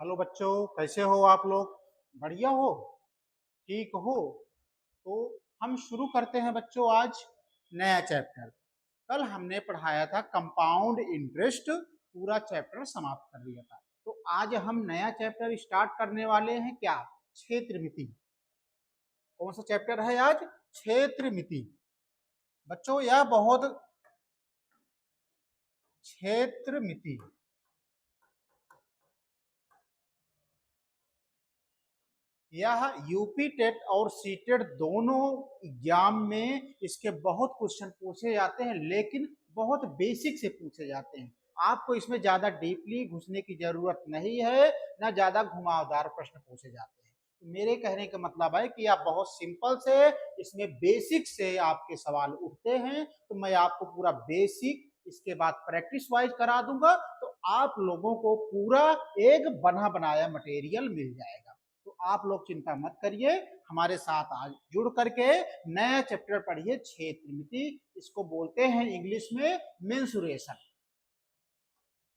Hello बच्चों, कैसे हो आप लोग? बढ़िया हो? ठीक हो? तो हम शुरू करते हैं बच्चों आज नया चैप्टर। कल हमने पढ़ाया था कंपाउंड इंटरेस्ट, पूरा चैप्टर समाप्त कर दिया था। तो आज हम नया चैप्टर स्टार्ट करने वाले हैं। क्या? क्षेत्रमिति। कौन सा चैप्टर है आज? क्षेत्रमिति। बच्चों यह बहुत क्षेत्रमिति यह यूपी टेट और सी टेट दोनों एग्जाम में इसके बहुत क्वेश्चन पूछे जाते हैं, लेकिन बहुत बेसिक से पूछे जाते हैं। आपको इसमें ज्यादा डीपली घुसने की जरूरत नहीं है, ना ज्यादा घुमावदार प्रश्न पूछे जाते हैं। तो मेरे कहने का मतलब है कि आप बहुत सिंपल से इसमें बेसिक से आपके सवाल उठते हैं, तो मैं आपको पूरा बेसिक इसके बाद प्रैक्टिस वाइज करा दूंगा, तो आप लोगों को पूरा एक बना बनाया मटेरियल मिल जाएगा। तो आप लोग चिंता मत करिए, हमारे साथ आज जुड़ करके नया चैप्टर पढ़िए, क्षेत्रमिति। इसको बोलते हैं इंग्लिश में मेंसुरेशन।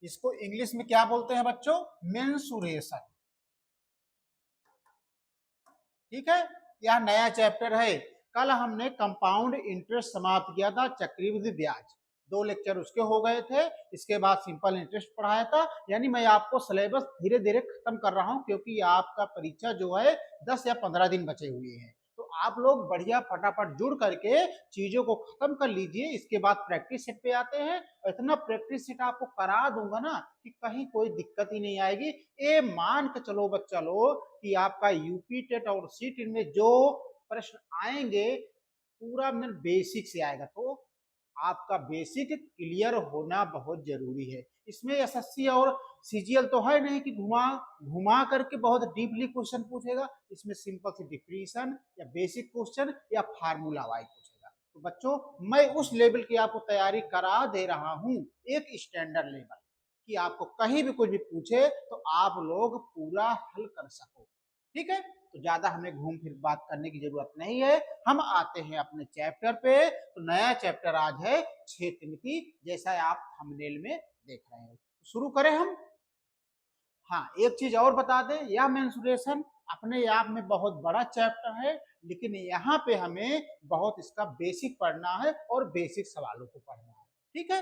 इसको इंग्लिश में क्या बोलते हैं बच्चों? मेंसुरेशन। ठीक है, यह नया चैप्टर है। कल हमने कंपाउंड इंटरेस्ट समाप्त किया था, चक्रवृद्धि ब्याज। 2 लेक्चर उसके हो गए थे। इसके बाद सिंपल इंटरेस्ट पढ़ाया था। यानी मैं आपको सिलेबस धीरे धीरे खत्म कर रहा हूं, क्योंकि आपका परीक्षा जो है 10 या 15 दिन बचे हुए हैं। तो आप लोग बढ़िया फटाफट जुड़ करके चीजों को खत्म कर लीजिए। इसके बाद प्रैक्टिस सेट पे आते हैं। इतना प्रैक्टिस सेट आपको करा दूंगा ना कि कहीं कोई दिक्कत ही नहीं आएगी। ये मान के चलो बच्चा लोग कि आपका यूपी टेट और सी टेट में जो प्रश्न आएंगे पूरा में बेसिक से आएगा। तो आपका बेसिक क्लियर होना बहुत जरूरी है। इसमें एसएससी और सीजीएल तो है नहीं कि घुमा घुमा करके बहुत डीपली क्वेश्चन पूछेगा। इसमें सिंपल सी डिफिनीशन या बेसिक क्वेश्चन या फार्मूला वाइज पूछेगा। तो बच्चों मैं उस लेवल की आपको तैयारी करा दे रहा हूं, एक स्टैंडर्ड लेवल, कि आपको कहीं भी कुछ भी पूछे तो आप लोग पूरा हल कर सको। ठीक है, तो ज्यादा हमें घूम फिर बात करने की जरूरत नहीं है। हम आते हैं अपने चैप्टर पे। तो नया चैप्टर आज है क्षेत्रमिति, जैसा आप थंबनेल में देख रहे हो। तो शुरू करें हम। हाँ, एक चीज और बता दें, यह मेंसुरेशन अपने आप में बहुत बड़ा चैप्टर है, लेकिन यहाँ पे हमें बहुत इसका बेसिक पढ़ना है और बेसिक सवालों को पढ़ना है। ठीक है,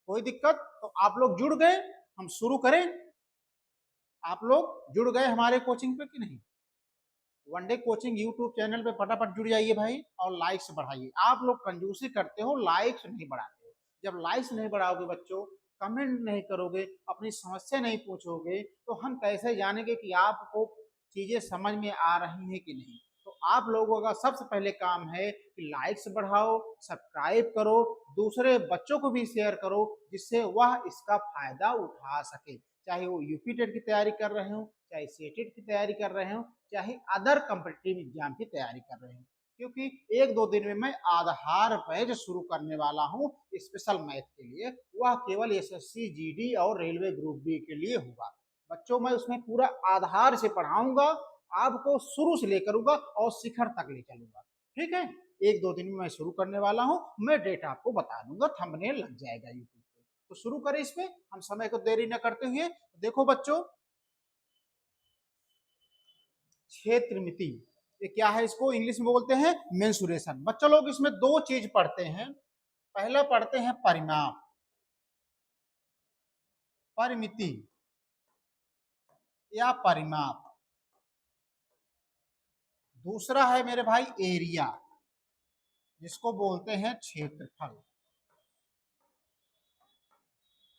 कोई दिक्कत? तो आप लोग जुड़ गए, हम शुरू करें। आप लोग जुड़ गए हमारे कोचिंग पे कि नहीं? वनडे कोचिंग यूट्यूब चैनल पे फटाफट जुड़ जाइए भाई, और लाइक्स बढ़ाइए। आप लोग कंजूसी करते हो, लाइक्स नहीं बढ़ाते हो। जब लाइक्स नहीं बढ़ाओगे बच्चों, कमेंट नहीं करोगे, अपनी समस्या नहीं पूछोगे, तो हम कैसे जानेंगे कि आपको चीजें समझ में आ रही हैं कि नहीं? तो आप लोगों का सबसे पहले काम है कि लाइक्स बढ़ाओ, सब्सक्राइब करो, दूसरे बच्चों को भी शेयर करो, जिससे वह इसका फायदा उठा सके। चाहे वो यूपी टेट की तैयारी कर रहे हो, चाहे सीटेट की तैयारी कर रहे हो, चाहे अदर कॉम्पिटिटिव एग्जाम की तैयारी कर रहे हो। क्योंकि 1-2 दिन में मैं आधार बैच शुरू करने वाला हूं स्पेशल मैथ के लिए। वह केवल एसएससी जीडी और रेलवे ग्रुप बी के लिए होगा। बच्चों मैं उसमें पूरा आधार से पढ़ाऊंगा, आपको शुरू से लेकर और शिखर तक ले चलूंगा। ठीक है, 1-2 दिन में मैं शुरू करने वाला हूं। मैं डेट आपको बता दूंगा, थंबनेल लग जाएगा यूट्यूब पे। तो शुरू करें इसमें, हम समय को देरी न करते हुए। देखो बच्चों, क्षेत्रमिति ये क्या है? इसको इंग्लिश में बोलते हैं मेंसुरेशन। बच्चों लोग इसमें 2 चीज पढ़ते हैं। पहला पढ़ते हैं परिमाप, परिमिति या परिमाप। दूसरा है मेरे भाई एरिया, जिसको बोलते हैं क्षेत्रफल।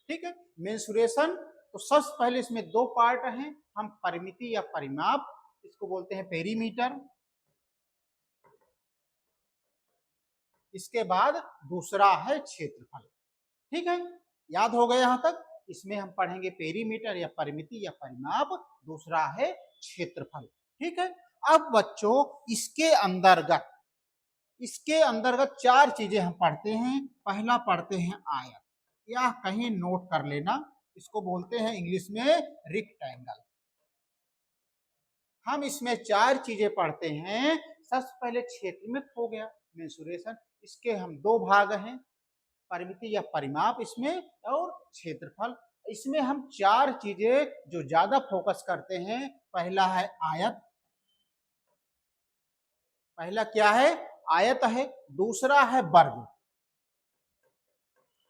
ठीक है, मेंसुरेशन। तो सबसे पहले इसमें 2 पार्ट हैं। हम परिमिति या परिमाप, इसको बोलते हैं पेरीमीटर। इसके बाद दूसरा है क्षेत्रफल। ठीक है, याद हो गया यहां तक? इसमें हम पढ़ेंगे पेरीमीटर या परिमिति या परिमाप, दूसरा है क्षेत्रफल। ठीक है, अब बच्चों इसके अंतर्गत 4 चीजें हम पढ़ते हैं। पहला पढ़ते हैं आयत, या कहीं नोट कर लेना, इसको बोलते हैं इंग्लिश में रेक्टेंगल। हम इसमें 4 चीजें पढ़ते हैं। सबसे पहले क्षेत्रमित हो गया, मेंसुरेशन। इसके हम 2 भाग हैं, परिमिति या परिमाप इसमें, और क्षेत्रफल। इसमें हम चार चीजें जो ज्यादा फोकस करते हैं। पहला है आयत, पहला क्या है? आयत है। दूसरा है वर्ग,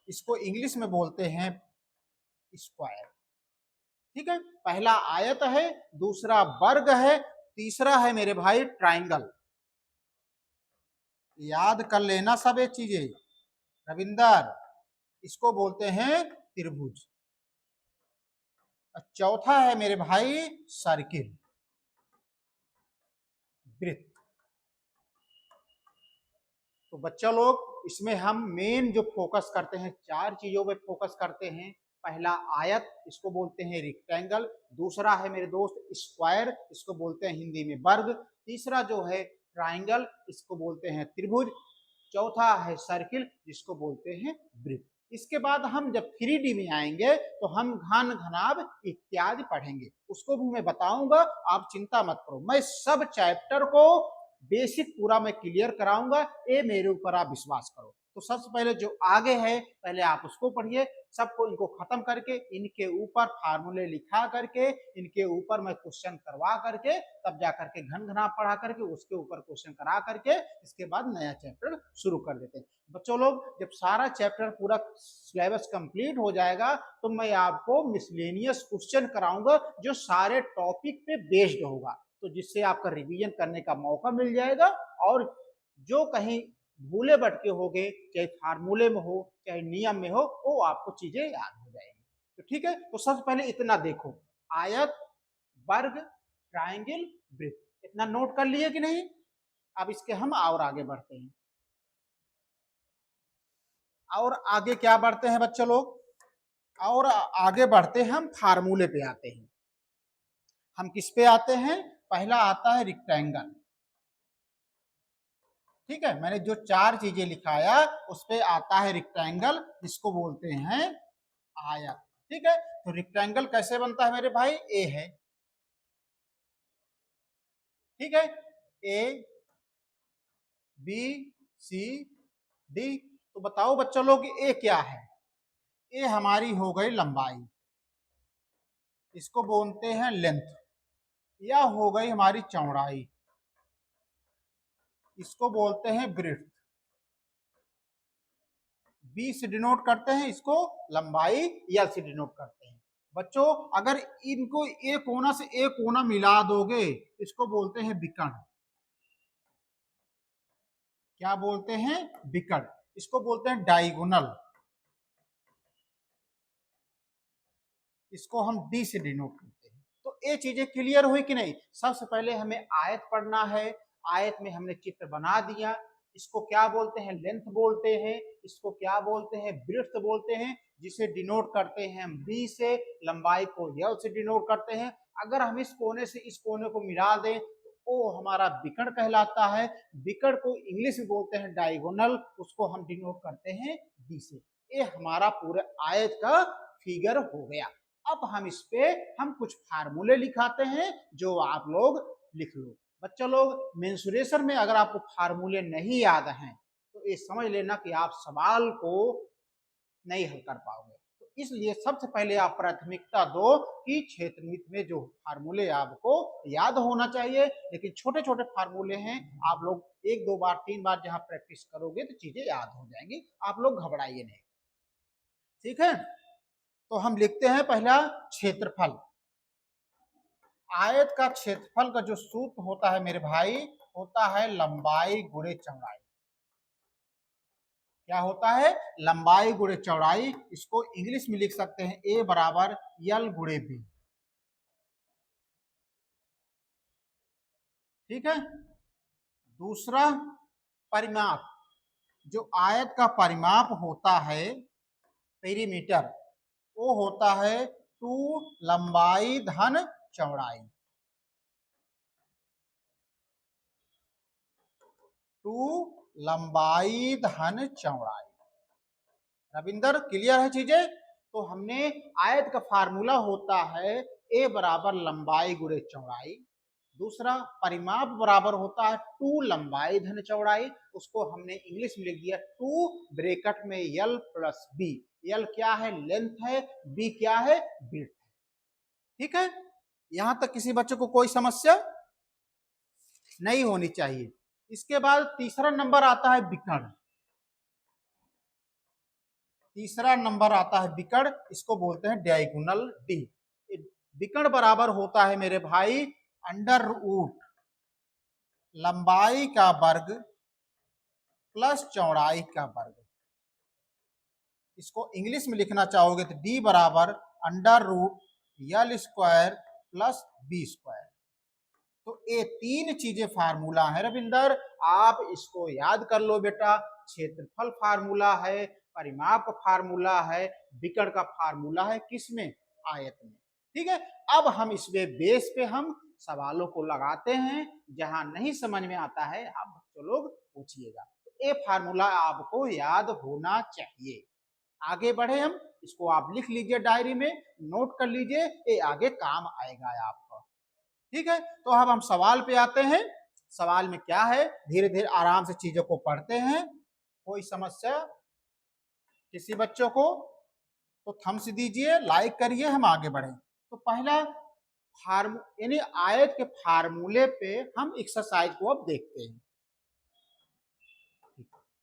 इसको इंग्लिश में बोलते हैं स्क्वायर। ठीक है, पहला आयत है, दूसरा वर्ग है, तीसरा है मेरे भाई ट्राइंगल। याद कर लेना सब ये चीजें रविंदर, इसको बोलते हैं त्रिभुज। चौथा है मेरे भाई सर्किल, वृत्त। तो बच्चा लोग इसमें हम मेन जो फोकस करते हैं, चार चीजों पे फोकस करते हैं। पहला आयत, इसको बोलते हैं रेक्टेंगल। दूसरा है मेरे दोस्त स्क्वायर, इसको बोलते हैं हिंदी में वर्ग। तीसरा जो है ट्राइंगल, इसको बोलते हैं त्रिभुज। चौथा है सर्किल, जिसको बोलते हैं वृत्त। इसके बाद हम जब 3D में आएंगे तो हम घन घनाभ इत्यादि पढ़ेंगे, उसको भी मैं बताऊंगा, आप चिंता मत करो। मैं सब चैप्टर को बेसिक पूरा मैं क्लियर कराऊंगा, ये मेरे ऊपर आप विश्वास करो। तो सबसे पहले जो आगे है पहले आप उसको पढ़िए, सबको इनको खत्म करके इनके ऊपर फार्मूले लिखा करके इनके ऊपर मैं क्वेश्चन करवा करके तब जा करके घन घना पढ़ा करके उसके ऊपर क्वेश्चन करा करके इसके बाद नया चैप्टर शुरू कर देते हैं। बच्चों लोग जब सारा चैप्टर पूरा सिलेबस कंप्लीट हो जाएगा तो मैं आपको मिसलेनियस क्वेश्चन कराऊंगा जो सारे टॉपिक पे बेस्ड होगा, तो जिससे आपका रिवीजन करने का मौका मिल जाएगा। और जो कहीं भूले भटके हो गए, चाहे फार्मूले में हो चाहे नियम में हो, वो आपको चीजें याद हो जाएंगी। तो ठीक है, तो सबसे पहले इतना देखो, आयत, वर्ग, ट्रायंगल, वृत्त, इतना नोट कर लिए कि नहीं? अब इसके हम और आगे बढ़ते हैं। और आगे क्या बढ़ते हैं बच्चों लोग? और आगे बढ़ते हैं, हम फार्मूले पे आते हैं। हम किस पे आते हैं? पहला आता है रेक्टेंगल। ठीक है, मैंने जो चार चीजें लिखाया उस पे आता है रेक्टेंगल, जिसको बोलते हैं आयत। ठीक है, तो रेक्टेंगल कैसे बनता है मेरे भाई? ए है, ठीक है, ए बी सी डी। तो बताओ बच्चों लोग ए क्या है? ए हमारी हो गई लंबाई, इसको बोलते हैं लेंथ। या हो गई हमारी चौड़ाई, इसको बोलते हैं ब्रेड्थ। बी से डिनोट करते हैं इसको लंबाई, या से डिनोट करते हैं। बच्चों अगर इनको एक कोना से एक कोना मिला दोगे, इसको बोलते हैं विकर्ण। क्या बोलते हैं? विकर्ण। इसको बोलते हैं डायगोनल, इसको हम डी से डिनोट करते हैं। तो ये चीजें क्लियर हुई कि नहीं? सबसे पहले हमें आयत पढ़ना है। आयत में हमने चित्र बना दिया, इसको क्या बोलते हैं? लेंथ बोलते हैं। इसको क्या बोलते हैं? ब्रेड्थ बोलते हैं, जिसे डिनोट करते हैं हम बी से। लंबाई को एल से डिनोट करते हैं। अगर हम इस कोने से इस कोने को मिला दें तो वो हमारा विकर्ण कहलाता है। विकर्ण को इंग्लिश में बोलते हैं डायगोनल, उसको हम डिनोट करते हैं डी से। ये हमारा पूरे आयत का फिगर हो गया। अब हम इस पे हम कुछ फार्मूले लिखाते हैं जो आप लोग लिख लो। बच्चों लोग मेंसुरेशन में अगर आपको फार्मूले नहीं याद हैं तो ये समझ लेना कि आप सवाल को नहीं हल कर पाओगे। तो इसलिए सबसे पहले आप प्राथमिकता दो कि क्षेत्रमिति में जो फार्मूले आपको याद होना चाहिए, लेकिन छोटे छोटे फार्मूले हैं, आप लोग एक दो बार तीन बार जहां प्रैक्टिस करोगे तो चीजें याद हो जाएंगी, आप लोग घबराइए नहीं। ठीक है, तो हम लिखते हैं पहला क्षेत्रफल। आयत का क्षेत्रफल का जो सूत्र होता है मेरे भाई, होता है लंबाई गुणे चौड़ाई। क्या होता है? लंबाई गुणे चौड़ाई। इसको इंग्लिश में लिख सकते हैं ए बराबर यल गुणे बी। ठीक है, दूसरा परिमाप, जो आयत का परिमाप होता है पेरीमीटर, वो होता है 2 लंबाई धन चौड़ाई। 2 लंबाई धन चौड़ाई। रविंदर क्लियर है चीजें? तो हमने आयत का फार्मूला होता है ए बराबर लंबाई गुणे चौड़ाई। दूसरा परिमाप बराबर होता है 2 लंबाई धन चौड़ाई, उसको हमने इंग्लिश में लिख दिया 2 ब्रैकेट में यल प्लस बी। एल क्या है, लेंथ है, बी क्या है, विड्थ है। ठीक है, यहां तक किसी बच्चे को कोई समस्या नहीं होनी चाहिए। इसके बाद तीसरा नंबर आता है विकर्ण। तीसरा नंबर आता है विकर्ण, इसको बोलते हैं डायगोनल डी। विकर्ण बराबर होता है मेरे भाई अंडर रूट लंबाई का वर्ग प्लस चौड़ाई का वर्ग। इसको इंग्लिश में लिखना चाहोगे तो डी बराबर under root L square plus B square. तो ये तीन चीजें फार्मूला है रविंदर, आप इसको याद कर लो बेटा। क्षेत्रफल फार्मूला है, परिमाप का फार्मूला है, विकर्ण का फार्मूला है, किसमें, आयत में। ठीक है, अब हम इसमें बेस पे हम सवालों को लगाते हैं, जहां नहीं समझ में आता है आप बच्चों लोग पूछिएगा। तो ये फार्मूला आपको याद होना चाहिए। आगे बढ़े हम, इसको आप लिख लीजिए डायरी में, नोट कर लीजिए, ये आगे काम आएगा आपका। ठीक है, तो अब हम सवाल पे आते हैं। सवाल में क्या है, धीरे धीरे आराम से चीजों को पढ़ते हैं। कोई समस्या किसी बच्चों को तो थम्स दीजिए, लाइक करिए, हम आगे बढ़े। तो पहला फार्मू यानी आयत के फार्मूले पे हम एक्सरसाइज को अब देखते हैं।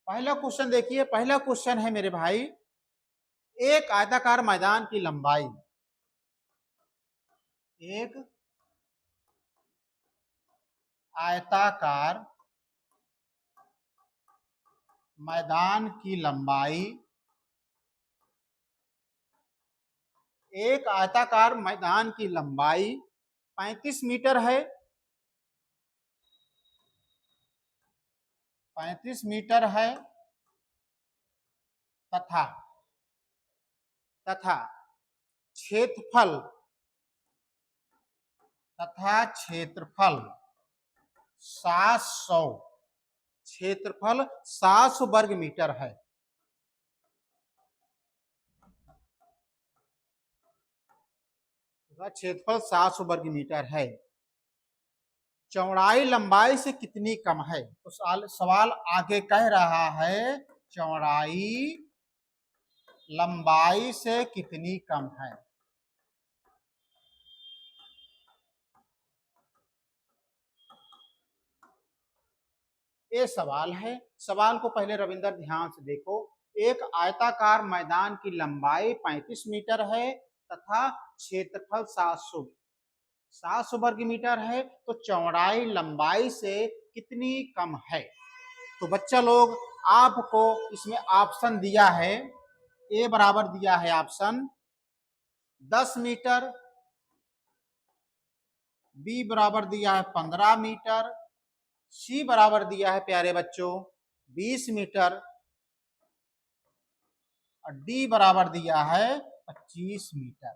पहला क्वेश्चन देखिए, पहला क्वेश्चन है मेरे भाई, एक आयताकार मैदान की लंबाई, एक आयताकार मैदान की लंबाई, एक आयताकार मैदान की लंबाई 35 मीटर है, 35 मीटर है, तथा तथा क्षेत्रफल तथा क्षेत्रफल 700 क्षेत्रफल 700 वर्ग मीटर है। क्षेत्रफल 700 वर्ग मीटर है। चौड़ाई लंबाई से कितनी कम है? तो सवाल आगे कह रहा है चौड़ाई लंबाई से कितनी कम है। ये सवाल है। सवाल को पहले रविंदर ध्यान से देखो। एक आयताकार मैदान की लंबाई 35 मीटर है तथा क्षेत्रफल 700 वर्ग मीटर है, तो चौड़ाई लंबाई से कितनी कम है? तो बच्चा लोग आपको इसमें ऑप्शन दिया है, ए बराबर दिया है ऑप्शन 10 मीटर, बी बराबर दिया है 15 मीटर, सी बराबर दिया है प्यारे बच्चों 20 मीटर और डी बराबर दिया है 25 मीटर।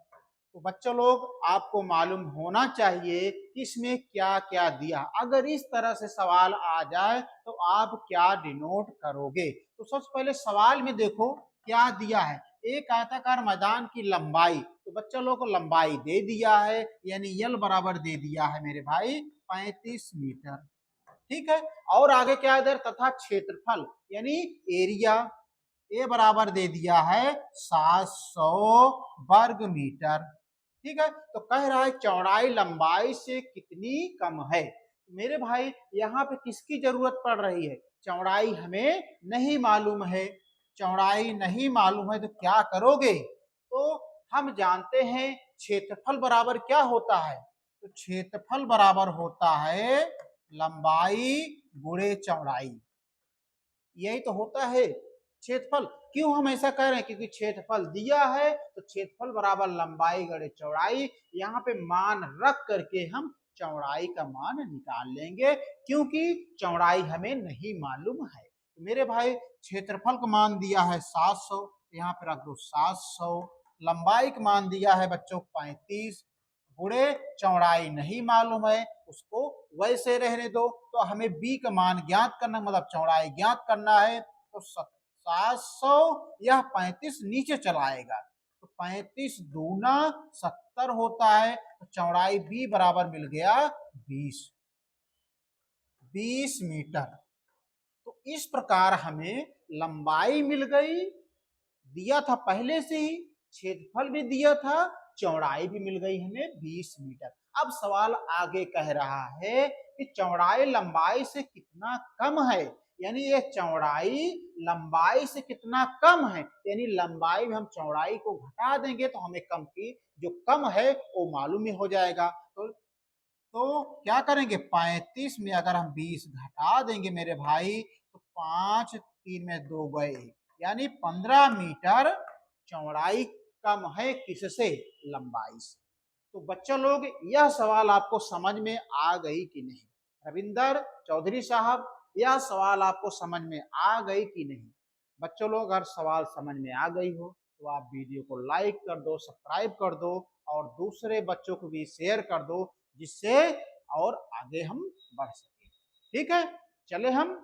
तो बच्चों लोग आपको मालूम होना चाहिए कि इसमें क्या क्या दिया। अगर इस तरह से सवाल आ जाए तो आप क्या डिनोट करोगे? तो सबसे पहले सवाल में देखो क्या दिया है, एक आयताकार मैदान की लंबाई, तो बच्चों लोग को लंबाई दे दिया है, यानी यल बराबर दे दिया है मेरे भाई 35 मीटर। ठीक है, और आगे क्या इधर, तथा क्षेत्रफल यानी एरिया, ए बराबर दे दिया है 700 वर्ग मीटर। ठीक है, तो कह रहा है चौड़ाई लंबाई से कितनी कम है। मेरे भाई यहाँ पे किसकी जरूरत पड़ रही है? चौड़ाई हमें नहीं मालूम है। चौड़ाई नहीं मालूम है तो क्या करोगे? तो हम जानते हैं क्षेत्रफल बराबर क्या होता है, तो क्षेत्रफल बराबर होता है लंबाई गुणे चौड़ाई। यही तो होता है क्षेत्रफल। क्यों हम ऐसा कह रहे हैं? क्योंकि क्षेत्रफल दिया है तो क्षेत्रफल बराबर लंबाई गणे चौड़ाई, यहाँ पे मान रख करके हम चौड़ाई का मान निकाल लेंगे, क्योंकि चौड़ाई हमें नहीं मालूम है। तो मेरे भाई क्षेत्रफल का मान दिया है 700, यहाँ पे रख दो 700, लंबाई का मान दिया है बच्चों 35, गुणे चौड़ाई नहीं मालूम है, उसको वैसे रहने दो। तो हमें बी का मान ज्ञात करना, मतलब चौड़ाई ज्ञात करना है। तो 700, यह 35 नीचे चला आएगा, तो 35 दूना 70 होता है, तो चौड़ाई बी बराबर मिल गया 20 मीटर। तो इस प्रकार हमें लंबाई मिल गई दिया था पहले से ही, क्षेत्रफल भी दिया था, चौड़ाई भी मिल गई हमें 20 मीटर। अब सवाल आगे कह रहा है कि चौड़ाई लंबाई से कितना कम है, यानी ये चौड़ाई लंबाई से कितना कम है, यानी लंबाई में हम चौड़ाई को घटा देंगे तो हमें कम की जो कम है वो मालूम ही हो जाएगा। तो क्या करेंगे, 35 में अगर हम 20 घटा देंगे मेरे भाई तो 5 3 में 2 गए, यानी 15 मीटर चौड़ाई कम है किससे, लंबाई से। तो बच्चों लोग यह सवाल आपको समझ में आ गई कि नहीं, रविंदर चौधरी साहब यह सवाल आपको समझ में आ गई कि नहीं। बच्चों लोग अगर सवाल समझ में आ गई हो तो आप वीडियो को लाइक कर दो, सब्सक्राइब कर दो और दूसरे बच्चों को भी शेयर कर दो, जिससे और आगे हम बढ़ सके। ठीक है, चले हम,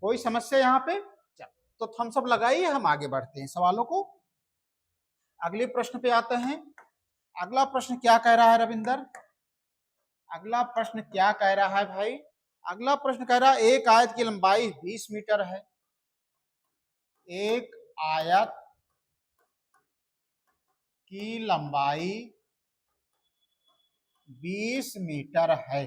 कोई समस्या यहाँ पे, चल तो थम्स अप लगाइए, हम आगे बढ़ते हैं सवालों को। अगले प्रश्न पे आते हैं। अगला प्रश्न क्या कह रहा है रविंदर, अगला प्रश्न क्या कह रहा है भाई, अगला प्रश्न कह रहा है एक आयत की लंबाई 20 मीटर है, एक आयत की लंबाई 20 मीटर है।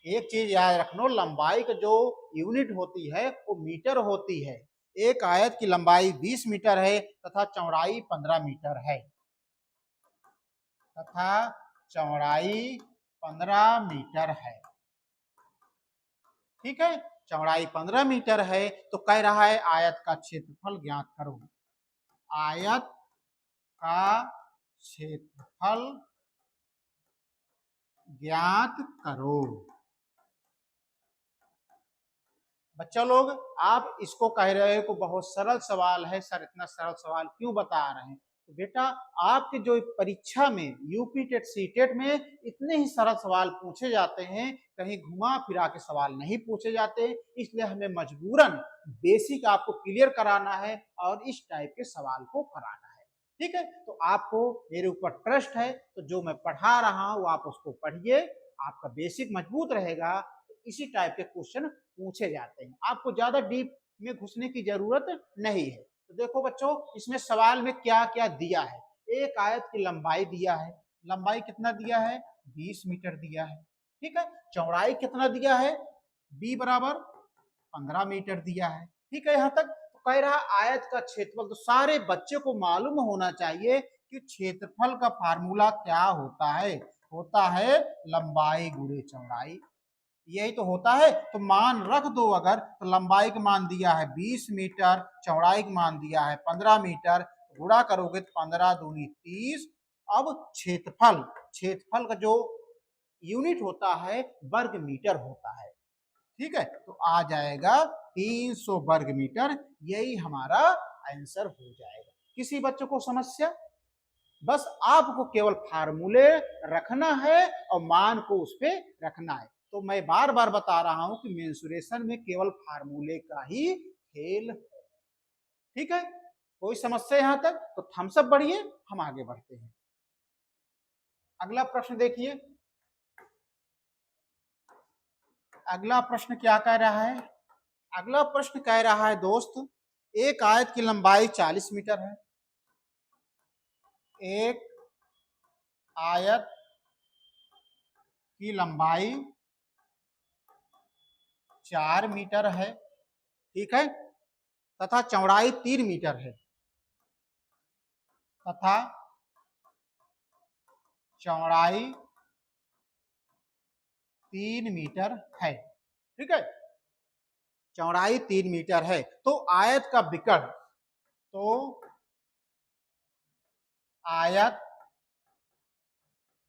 एक चीज याद रखना, लंबाई का जो यूनिट होती है वो मीटर होती है। एक आयत की लंबाई 20 मीटर है तथा चौड़ाई 15 मीटर है, तथा चौड़ाई 15 मीटर है। ठीक है, चौड़ाई 15 मीटर है। तो कह रहा है आयत का क्षेत्रफल ज्ञात करो, आयत का क्षेत्रफल ज्ञात करो। बच्चा लोग आप इसको कह रहे हो कि बहुत सरल सवाल है सर, इतना सरल सवाल क्यों बता रहे हैं, तो बेटा आपके जो परीक्षा में यूपी टेट सी टेट में इतने ही सरल सवाल पूछे जाते हैं, कहीं घुमा फिरा के सवाल नहीं पूछे जाते, इसलिए हमें मजबूरन बेसिक आपको क्लियर कराना है और इस टाइप के सवाल को कराना है। ठीक है, तो आपको मेरे ऊपर ट्रस्ट है, तो जो मैं पढ़ा रहा हूँ आप उसको पढ़िए, आपका बेसिक मजबूत रहेगा, इसी टाइप के क्वेश्चन पूछे जाते हैं, आपको ज्यादा डीप में घुसने की जरूरत नहीं है। तो देखो बच्चों इसमें सवाल में क्या क्या दिया है, एक आयत की लंबाई दिया है, लंबाई कितना दिया है 20 मीटर दिया है। ठीक है, चौड़ाई कितना दिया है b बराबर 15 मीटर दिया है। ठीक है, यहाँ तक तो कह रहा आयत का क्षेत्रफल, तो सारे बच्चे को मालूम होना चाहिए कि क्षेत्रफल का फार्मूला क्या होता है लंबाई गुणे चौड़ाई, यही तो होता है। तो मान रख दो, अगर तो लंबाई का मान दिया है 20 मीटर, चौड़ाई का मान दिया है 15 मीटर, गुणा करोगे तो 15 दूनी 30। अब क्षेत्रफल, क्षेत्रफल का जो यूनिट होता है वर्ग मीटर होता है। ठीक है, तो आ जाएगा 300 वर्ग मीटर, यही हमारा आंसर हो जाएगा। किसी बच्चे को समस्या, बस आपको केवल फार्मूले रखना है और मान को उस पर रखना है। तो मैं बार बार बता रहा हूं कि मेंसुरेशन में केवल फार्मूले का ही खेल है। ठीक है, कोई समस्या यहां तक, तो थम्स अप बढ़िए, हम आगे बढ़ते हैं। अगला प्रश्न देखिए, अगला प्रश्न क्या कह रहा है, अगला प्रश्न कह रहा है दोस्त एक आयत की लंबाई 40 मीटर है, एक आयत की लंबाई 4 मीटर है, ठीक है, तथा चौड़ाई 3 मीटर है, तथा चौड़ाई 3 मीटर है। ठीक है, चौड़ाई 3 मीटर है। तो आयत का विकर्ण, तो आयत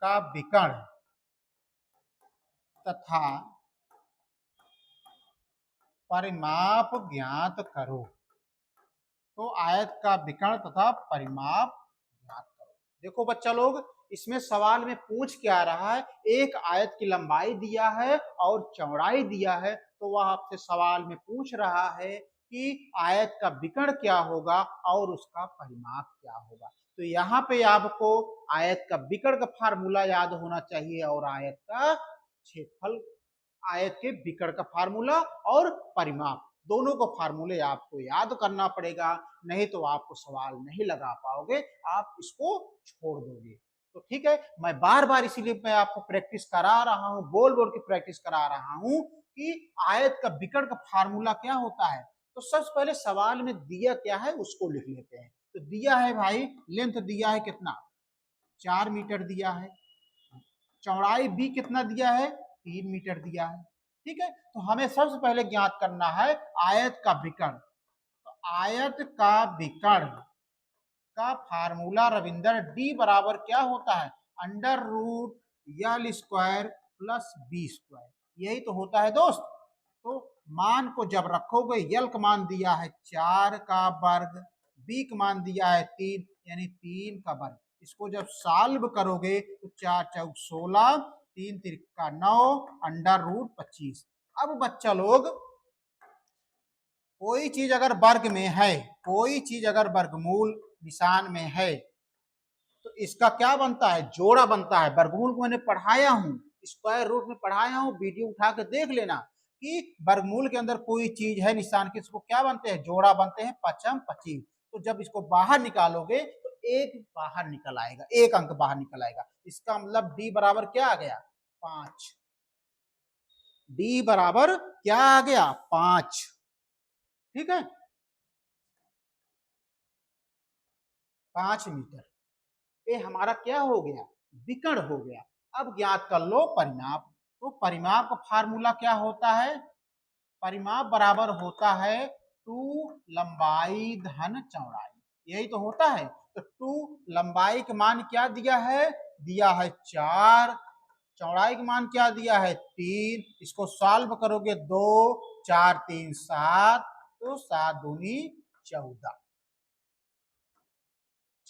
का विकर्ण तथा परिमाप ज्ञात करो, तो आयत का विकर्ण तथा परिमाप ज्ञात करो। देखो बच्चा लोग इसमें सवाल में पूछ क्या रहा है, एक आयत की लंबाई दिया है और चौड़ाई दिया है, तो वह आपसे सवाल में पूछ रहा है कि आयत का विकर्ण क्या होगा और उसका परिमाप क्या होगा। तो यहाँ पे आपको आयत का विकर्ण का फार्मूला याद होना चाहिए और आयत का क्षेत्रफल, आयत के विकर्ण का फार्मूला और परिमाप दोनों को फार्मूले आपको याद करना पड़ेगा, नहीं तो आपको सवाल नहीं लगा पाओगे, आप इसको छोड़ दोगे। तो ठीक है, मैं बार बार इसीलिए मैं आपको प्रैक्टिस करा रहा हूं, बोल बोल के प्रैक्टिस करा रहा हूं कि आयत का विकर्ण का फार्मूला क्या होता है। तो सबसे पहले सवाल में दिया क्या है उसको लिख लेते हैं। तो दिया है भाई, लेंथ दिया है कितना, 4 मीटर दिया है, चौड़ाई भी कितना दिया है, 3 मीटर दिया है। ठीक है, तो हमें सबसे पहले ज्ञात करना है आयत का विकर्ण। तो आयत का विकर्ण का फार्मूला रविंदर डी बराबर क्या होता है, under root L square plus B square, यही तो होता है दोस्त। तो मान को जब रखोगे, यल का मान दिया है 4 का वर्ग, बी का मान दिया है 3 यानी 3 का वर्ग, इसको जब सॉल्व करोगे तो 4 चौक 16, 3 तिरका 9, अंडर रूट 25। अब बच्चा लोग, कोई चीज अगर वर्ग में है, कोई चीज अगर वर्गमूल निशान में है तो इसका क्या बनता है, जोड़ा बनता है। वर्गमूल को मैंने पढ़ाया हूं, स्क्वायर रूट में पढ़ाया हूं, वीडियो उठा के देख लेना कि वर्गमूल के अंदर कोई चीज है निशान के, इसको क्या बनते हैं, जोड़ा बनते हैं, 5 25। तो जब इसको बाहर निकालोगे तो एक बाहर निकल आएगा, एक अंक बाहर निकल आएगा। इसका मतलब डी बराबर क्या आ गया, 5। डी बराबर क्या आ गया, 5। ठीक है, 5 मीटर। ये हमारा क्या हो गया, विकर्ण हो गया। अब ज्ञात कर लो परिमाप। तो परिमाप का फार्मूला क्या होता है, परिमाप बराबर होता है 2 लंबाई धन चौड़ाई, यही तो होता है। तो 2 लंबाई का मान क्या दिया है, दिया है 4, चौड़ाई का मान क्या दिया है 3, इसको सॉल्व करोगे 2 4 3 7, तो 7 दूनी 14,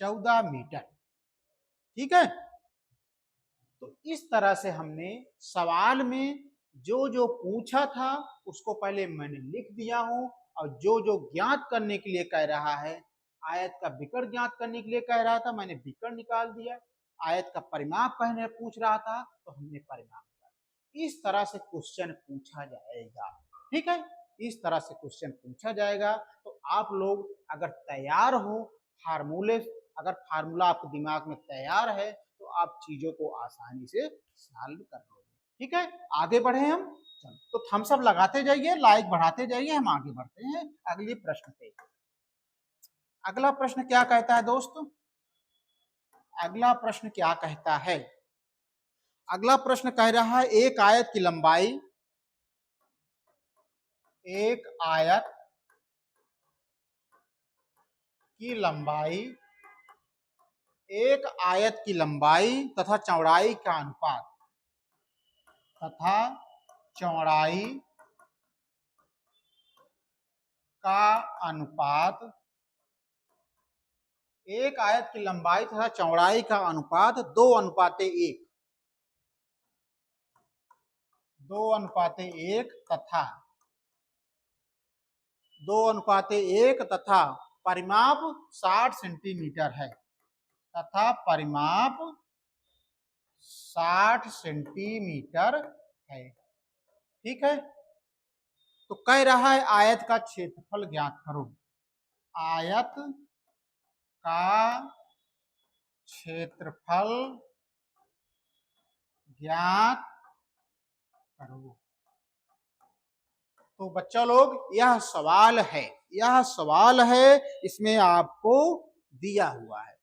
14 मीटर। ठीक है, तो इस तरह से हमने सवाल में जो जो पूछा था उसको पहले मैंने लिख दिया हूं, और जो जो ज्ञात करने के लिए कह रहा है, आयत का विकर्ण ज्ञात करने के लिए कह रहा था, मैंने विकर्ण निकाल दिया। आयत का परिमाप कहने पूछ रहा था तो हमने परिमाप निकाल। इस तरह से क्वेश्चन पूछा जाएगा। ठीक है, इस तरह से क्वेश्चन पूछा जाएगा। तो आप लोग अगर तैयार हो, फार्मूले, अगर फार्मूला आपके दिमाग में तैयार है तो आप चीजों को आसानी से सॉल्व कर लोगे। ठीक है, आगे बढ़े हम। चलो, तो थम्स अप लगाते जाइए, लाइक बढ़ाते जाइए, हम आगे बढ़ते हैं अगले प्रश्न पे। अगला प्रश्न क्या कहता है दोस्तों, अगला प्रश्न क्या कहता है, अगला प्रश्न कह रहा है एक आयत की लंबाई, एक आयत की लंबाई, एक आयत की लंबाई तथा चौड़ाई का अनुपात, तथा चौड़ाई का अनुपात, एक आयत की लंबाई तथा चौड़ाई का अनुपात 2:1, 2:1 तथा 2:1 तथा परिमाप 60 सेंटीमीटर है, तथा परिमाप 60 सेंटीमीटर है। ठीक है, तो कह रहा है आयत का क्षेत्रफल ज्ञात करो, आयत का क्षेत्रफल ज्ञात करो। तो बच्चा लोग यह सवाल है, यह सवाल है, इसमें आपको दिया हुआ है।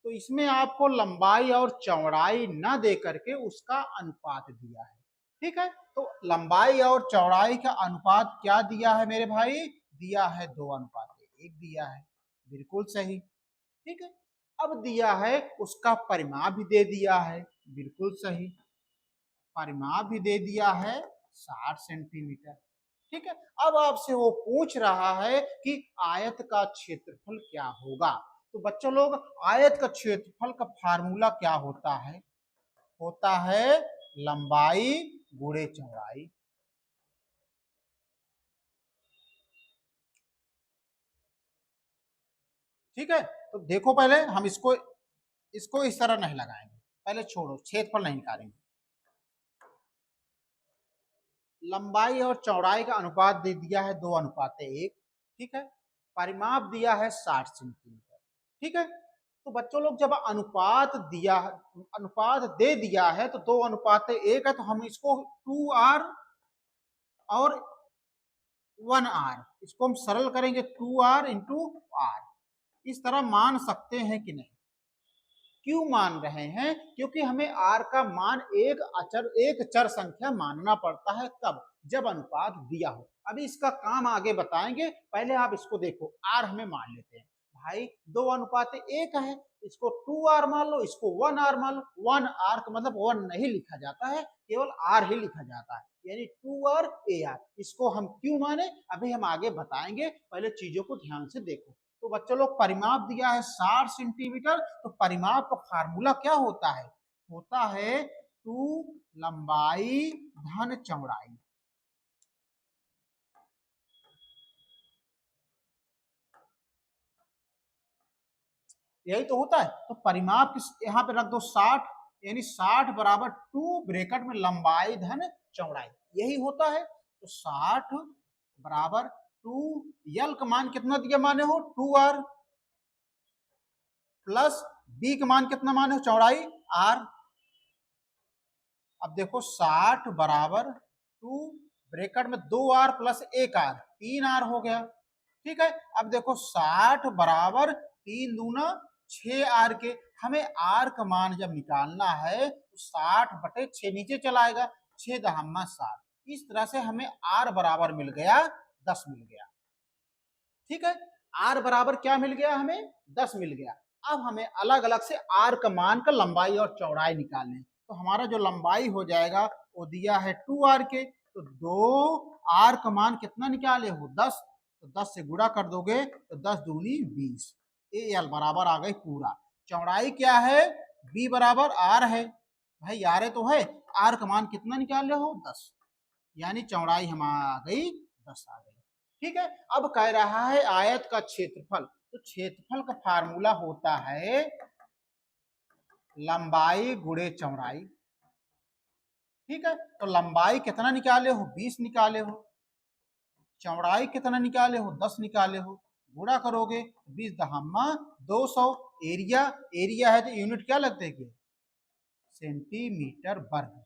तो इसमें आपको लंबाई और चौड़ाई न दे करके उसका अनुपात दिया है। ठीक है, तो लंबाई और चौड़ाई का अनुपात क्या दिया है मेरे भाई, दिया है 2:1 दिया है, बिल्कुल सही। ठीक है, अब दिया है उसका परिमाप भी दे दिया है, बिल्कुल सही, परिमाप भी दे दिया है 60 सेंटीमीटर। ठीक है, अब आपसे वो पूछ रहा है कि आयत का क्षेत्रफल क्या होगा। तो बच्चों लोग, आयत का क्षेत्रफल का फार्मूला क्या होता है, होता है लंबाई गुणे चौड़ाई। ठीक है, तो देखो पहले हम इसको इसको इस तरह नहीं लगाएंगे, पहले छोड़ो, क्षेत्रफल नहीं निकालेंगे। लंबाई और चौड़ाई का अनुपात दे दिया है 2:1, ठीक है। परिमाप दिया है 60 सेंटीमीटर, ठीक है। तो बच्चों लोग जब अनुपात दे दिया है तो 2:1 है, तो हम इसको 2r और 1r, इसको हम सरल करेंगे 2r इंटू r, इस तरह मान सकते हैं कि नहीं? क्यों मान रहे हैं? क्योंकि हमें r का मान एक चर संख्या मानना पड़ता है, कब? जब अनुपात दिया हो। अभी इसका काम आगे बताएंगे, पहले आप इसको देखो, r हमें मान लेते हैं। भाई 2:1 है, इसको 2r मान लो, इसको 1r मान लो। 1r का मतलब 1 नहीं लिखा जाता है, केवल r ही लिखा जाता है, यानी 2r ar। इसको हम क्यों माने अभी हम आगे बताएंगे, पहले चीजों को ध्यान से देखो। तो बच्चों लोग परिमाप दिया है 60 सेंटीमीटर, तो परिमाप का फार्मूला क्या होता है? होता है 2 लंबाई धन चौड़ाई। यही तो होता है। तो परिमाप यहाँ पे रख दो 60, यानी 60 बराबर 2 ब्रैकेट में लंबाई धन चौड़ाई, यही होता है। तो 60 बराबर 2, यल का मान कितना दिया माने हो? 2r, प्लस बी का मान कितना माने हो? चौड़ाई r। अब देखो 60 बराबर 2 ब्रैकेट में 2r प्लस 1r, 3r हो गया, ठीक है। अब देखो 60 बराबर 3 दूना 6r के, हमें r का मान जब निकालना है तो 60/6 नीचे चला आएगा, 6 दहम्मा 60। इस तरह से हमें r बराबर मिल गया 10 मिल गया, ठीक है। r बराबर क्या मिल गया? हमें 10 मिल गया। अब हमें अलग अलग से r का मान का लंबाई और चौड़ाई निकालने, तो हमारा जो लंबाई हो जाएगा वो दिया है 2r के, तो 2r का मान कितना निकाले हो? 10, तो 10 से गुणा कर दोगे तो 10 दूनी 20, al बराबर आ गई पूरा। चौड़ाई क्या है? b बराबर r है, भाई r तो है, r का मान कितना निकाले हो? 10, यानी चौड़ाई हम आ गई 10 आ गई, ठीक है। अब कह रहा है आयत का क्षेत्रफल, तो क्षेत्रफल का फार्मूला होता है लंबाई गुणे चौड़ाई, ठीक है। तो लंबाई कितना निकाले हो? 20 निकाले हो, चौड़ाई कितना निकाले हो? 10 निकाले हो, गुणा करोगे 20 दहम्मा 200, एरिया है तो यूनिट क्या लगते हैं? सेंटीमीटर वर्ग।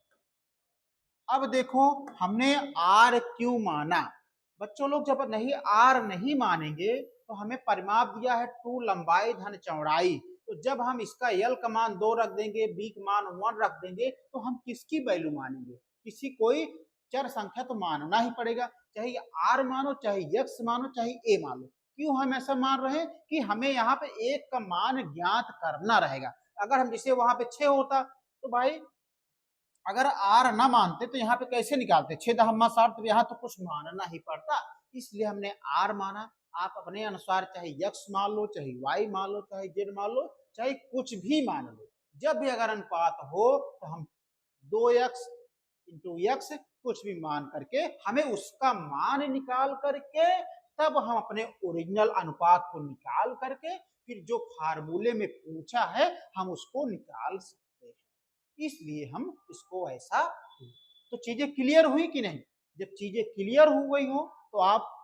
अब देखो हमने आर क्यों माना? बच्चों लोग जब आर नहीं मानेंगे तो हमें परिमाप दिया है 2 लंबाई धन चौड़ाई, तो जब हम इसका यल का मान 2 रख देंगे, बी का मान 1 रख देंगे, तो हम किसकी वैल्यू मानेंगे? किसी कोई चर संख्या तो मानना ही पड़ेगा, चाहे आर मानो, चाहे यक्स मानो, चाहे ए मानो। क्यों हम ऐसा मान रहे हैं? कि हमें यहाँ पे एक का मान ज्ञात करना रहेगा। अगर हम जैसे वहां पे 6 होता तो भाई अगर आर ना मानते तो यहाँ पे कैसे निकालते? 6 दहम्मा 60, तो यहाँ तो कुछ मानना ही पड़ता, इसलिए हमने आर माना। आप अपने अनुसार चाहे यक्स मान लो, चाहे वाई मान लो, चाहे जेड मान लो, चाहे कुछ भी मान लो। जब भी अगर अनुपात हो तो हम 2x इंटू यक्स कुछ भी मान करके हमें उसका मान निकाल करके तब हम अपने ओरिजिनल अनुपात को निकाल करके फिर जो फार्मूले में पूछा है हम उसको निकाल सकते हैं, इसलिए हम इसको ऐसा। तो चीजें क्लियर हुई कि नहीं? जब चीजें क्लियर हो गई हो तो आप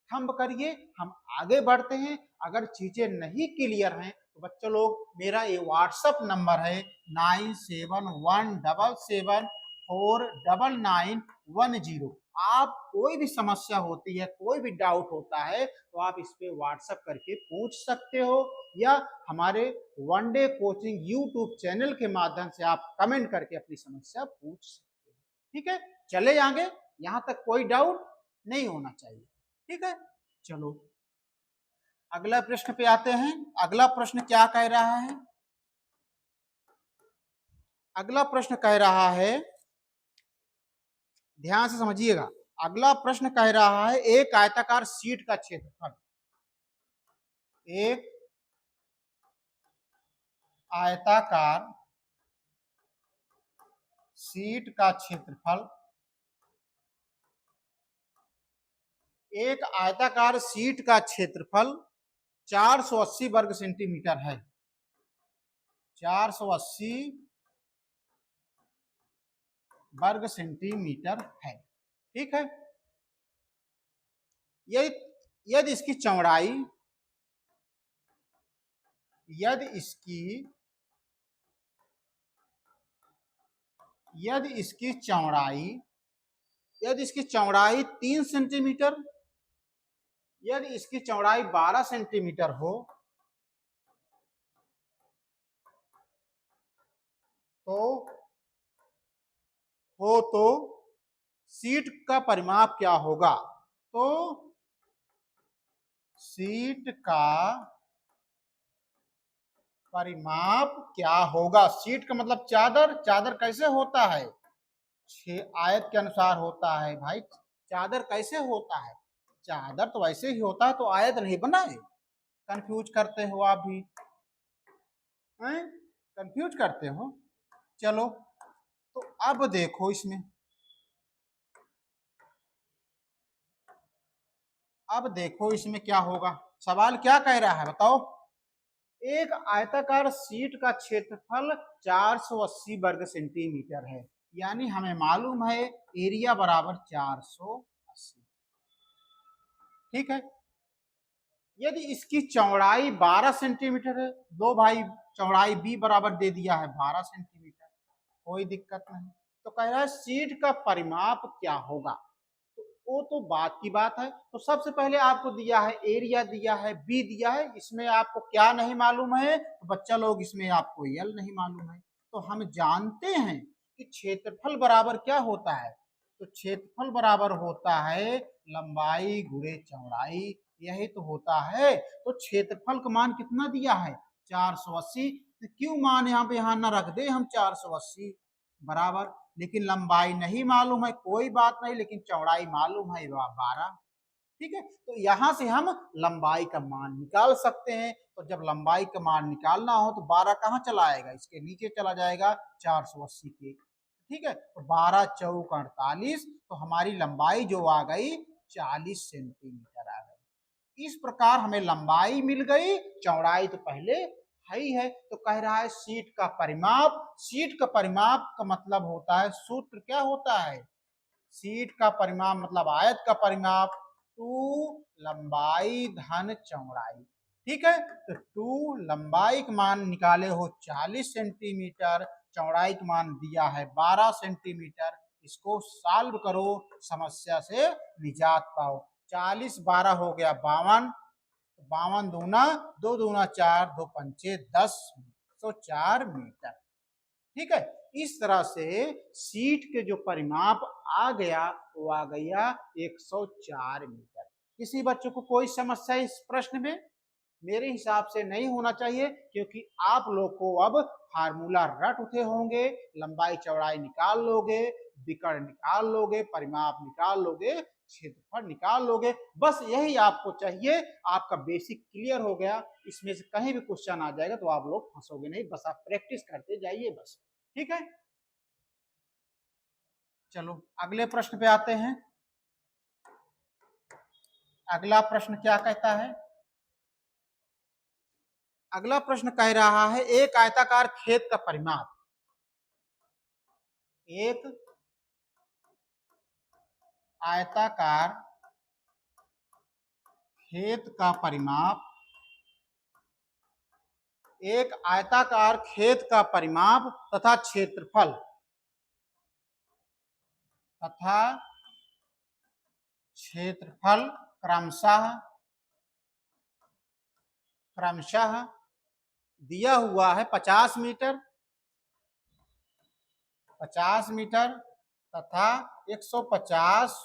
थंब करिए, हम आगे बढ़ते हैं। अगर चीजें नहीं क्लियर हैं तो बच्चों लोग मेरा ये व्हाट्सएप नंबर है 9717749910। आप कोई भी समस्या होती है, कोई भी डाउट होता है तो आप इस पे व्हाट्सएप करके पूछ सकते हो, या हमारे one day coaching YouTube channel के माध्यम से आप कमेंट करके अपनी समस्या पूछ सकते हो, ठीक है। चले आगे, यहाँ तक कोई डाउट नहीं होना चाहिए, ठीक है। चलो अगला प्रश्न पे आते हैं। अगला प्रश्न क्या कह रहा है? अगला प्रश्न कह रहा है, ध्यान से समझिएगा। अगला प्रश्न कह रहा है एक आयताकार शीट का क्षेत्रफल, एक आयताकार शीट का क्षेत्रफल, एक आयताकार शीट का क्षेत्रफल 480 वर्ग सेंटीमीटर है, 480 वर्ग सेंटीमीटर है, ठीक है। यदि यदि इसकी चौड़ाई यदि इसकी यदि इसकी चौड़ाई यदि इसकी चौड़ाई 3 सेंटीमीटर, यदि इसकी चौड़ाई 12 सेंटीमीटर तो सीट का परिमाप क्या होगा? तो सीट का परिमाप क्या होगा? सीट का मतलब चादर। चादर कैसे होता है? आयत के अनुसार होता है भाई। चादर कैसे होता है? चादर तो वैसे ही होता है, तो आयत नहीं बना है। कंफ्यूज करते हो आप भी, कंफ्यूज करते हो। चलो, तो अब देखो इसमें, अब देखो इसमें क्या होगा। सवाल क्या कह रहा है बताओ? एक आयताकार शीट का क्षेत्रफल 480 वर्ग सेंटीमीटर है, यानी हमें मालूम है एरिया बराबर 480। ठीक है। यदि इसकी चौड़ाई 12 सेंटीमीटर है, दो भाई चौड़ाई बी बराबर दे दिया है 12 सेंटीमीटर, कोई दिक्कत नहीं। तो कह रहा है शीट का परिमाप क्या होगा? तो वो तो बात की बात है। तो सबसे पहले आपको दिया है एरिया, दिया है बी, दिया है, इसमें आपको क्या नहीं मालूम है? तो बच्चा लोग इसमें आपको यल नहीं मालूम है। तो हम जानते हैं कि क्षेत्रफल बराबर क्या होता है? तो क्षेत्रफल बराबर होता है लंबाई गुणे चौड़ाई, यही तो होता है। तो क्षेत्रफल का मान कितना दिया है? 480। तो क्यों मान यहाँ पे यहाँ ना रख दे हम 480 बराबर, लेकिन लंबाई नहीं मालूम है, कोई बात नहीं, लेकिन चौड़ाई मालूम है 12। ठीक है। तो यहां से हम लंबाई का मान निकाल सकते हैं। तो जब लंबाई का मान निकालना हो तो 12 कहाँ चला आएगा? इसके नीचे चला जाएगा 480 के। ठीक है। तो 12 चौक 48, तो हमारी लंबाई जो आ गई 40 सेंटीमीटर आ गई। इस प्रकार हमें लंबाई मिल गई, चौड़ाई तो पहले है ही है। तो कह रहा है शीट का परिमाप। शीट का परिमाप का मतलब होता है, सूत्र क्या होता है? शीट का परिमाप मतलब आयत का परिमाप 2 लंबाई धन चौड़ाई। ठीक है। तो 2 लंबाई का मान निकाले हो 40 सेंटीमीटर, चौड़ाई का मान दिया है 12 सेंटीमीटर। इसको सॉल्व करो, समस्या से निजात पाओ। 40 12 हो गया 52, 52 दूना 2 दूना 4, 2 पंचे 10, 104 मीटर। ठीक है। इस तरह से सीट के जो परिमाप आ गया वो आ गया 104 मीटर। किसी बच्चों को कोई समस्या इस प्रश्न में? मेरे हिसाब से नहीं होना चाहिए, क्योंकि आप लोग को अब फार्मूला रट उठे होंगे, लंबाई चौड़ाई निकाल लोगे, विकर्ण निकाल लोगे, परिमाप निकाल लोगे, क्षेत्रफल निकाल लोगे। बस यही आपको चाहिए, आपका बेसिक क्लियर हो गया। इसमें से कहीं भी क्वेश्चन आ जाएगा तो आप लोग फंसोगे नहीं, बस आप प्रैक्टिस करते जाइए बस। ठीक है। चलो अगले प्रश्न पे आते हैं। अगला प्रश्न क्या कहता है? अगला प्रश्न कह रहा है एक आयताकार खेत का परिमाप, एक आयताकार खेत का परिमाप, एक आयताकार खेत का परिमाप तथा क्षेत्रफल क्रमशः दिया हुआ है 50 मीटर, 50 मीटर तथा 150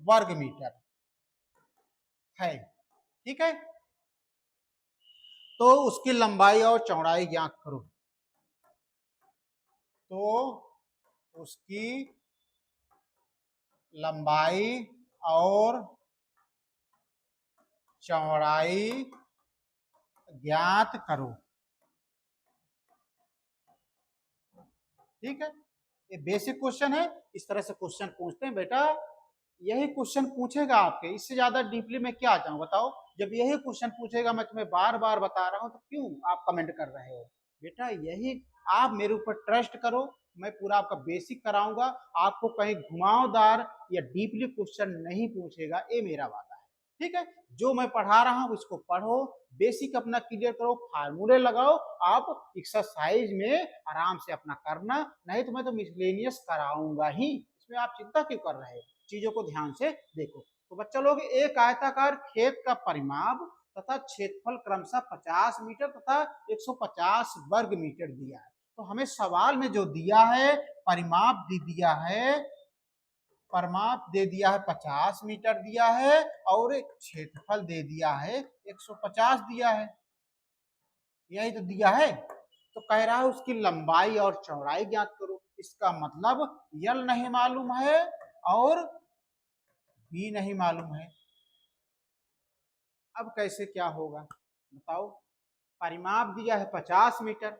वर्ग मीटर है। ठीक है। तो उसकी लंबाई और चौड़ाई ज्ञात करो। तो उसकी लंबाई और चौड़ाई ज्ञात करो। ठीक है। ये बेसिक क्वेश्चन है, इस तरह से क्वेश्चन पूछते हैं बेटा। यही क्वेश्चन पूछेगा आपके, इससे ज्यादा डीपली में क्या जाऊं बताओ? जब यही क्वेश्चन पूछेगा, मैं तुम्हें बार बार बता रहा हूं, तो क्यों आप कमेंट कर रहे हो? बेटा यही, आप मेरे ऊपर ट्रस्ट करो, मैं पूरा आपका बेसिक कराऊंगा, आपको कहीं घुमावदार या डीपली क्वेश्चन नहीं पूछेगा, ये मेरा वादा है। ठीक है, जो मैं पढ़ा रहा हूँ उसको पढ़ो, बेसिक अपना क्लियर करो, फार्मूले लगाओ, आप एक्सरसाइज में आराम से अपना करना, नहीं तो मैं तो मिसलेनियस कराऊंगा ही, इसमें आप चिंता क्यों कर रहे हो, चीजों को ध्यान से देखो। तो बच्चा लोग, एक आयताकार खेत का परिमाप तथा क्षेत्रफल क्रमशः 50 मीटर तथा 150 वर्ग मीटर दिया है। तो हमें सवाल में जो दिया है, परिमाप दे दिया है, परिमाप दे दिया है 50 मीटर दिया है, और क्षेत्रफल दे दिया है 150 दिया है, यही तो दिया है। तो कह रहा है उसकी लंबाई और चौड़ाई ज्ञात करो, इसका मतलब यल नहीं मालूम है और बी नहीं मालूम है। अब कैसे क्या होगा बताओ, परिमाप दिया है 50 मीटर,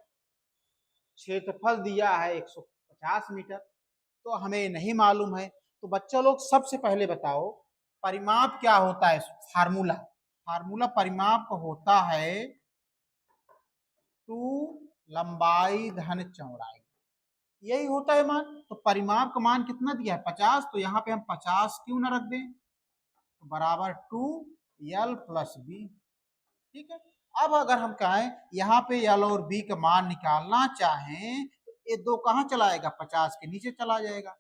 क्षेत्रफल दिया है 150 मीटर, तो हमें नहीं मालूम है। तो बच्चा लोग सबसे पहले बताओ, परिमाप क्या होता है, फार्मूला, फार्मूला परिमाप होता है 2 लंबाई धन चौड़ाई, यही होता है मान। तो परिमाप का मान कितना दिया है 50, तो यहाँ पे हम 50 क्यों ना रख दें, तो बराबर 2l प्लस बी। ठीक है, अब अगर हम कहें यहाँ पे यल और बी का मान निकालना चाहें, तो ये दो कहाँ चला जाएगा, 50 के नीचे चला जाएगा,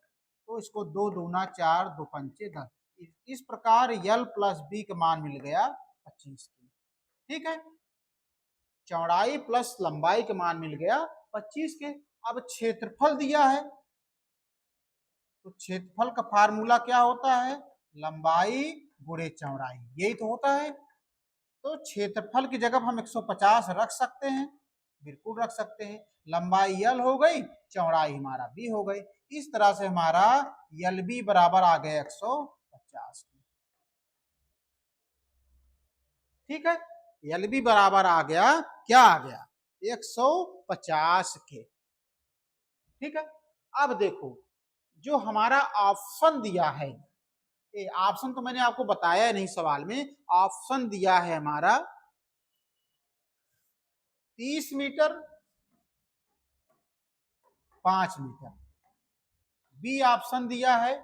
तो इसको 2 दूना 4, 2 पंचे 10, इस प्रकार यल प्लस बी का मान मिल गया 25 के। ठीक है, चौड़ाई प्लस लंबाई का मान मिल गया 25 के। अब क्षेत्रफल दिया है, तो क्षेत्रफल का फार्मूला क्या होता है, लंबाई गुणे चौड़ाई, यही तो होता है। तो क्षेत्रफल की जगह हम 150 रख सकते हैं, बिल्कुल रख सकते हैं, लंबाई यल हो गई, चौड़ाई हमारा बी हो गई, इस तरह से हमारा यल बी बराबर आ गया 150। ठीक है, यल बी बराबर आ गया, क्या आ गया, 150 के। ठीक है, अब देखो जो हमारा ऑप्शन दिया है, ये ऑप्शन तो मैंने आपको बताया नहीं सवाल में, ऑप्शन दिया है हमारा 30 मीटर 5 मीटर, बी ऑप्शन दिया है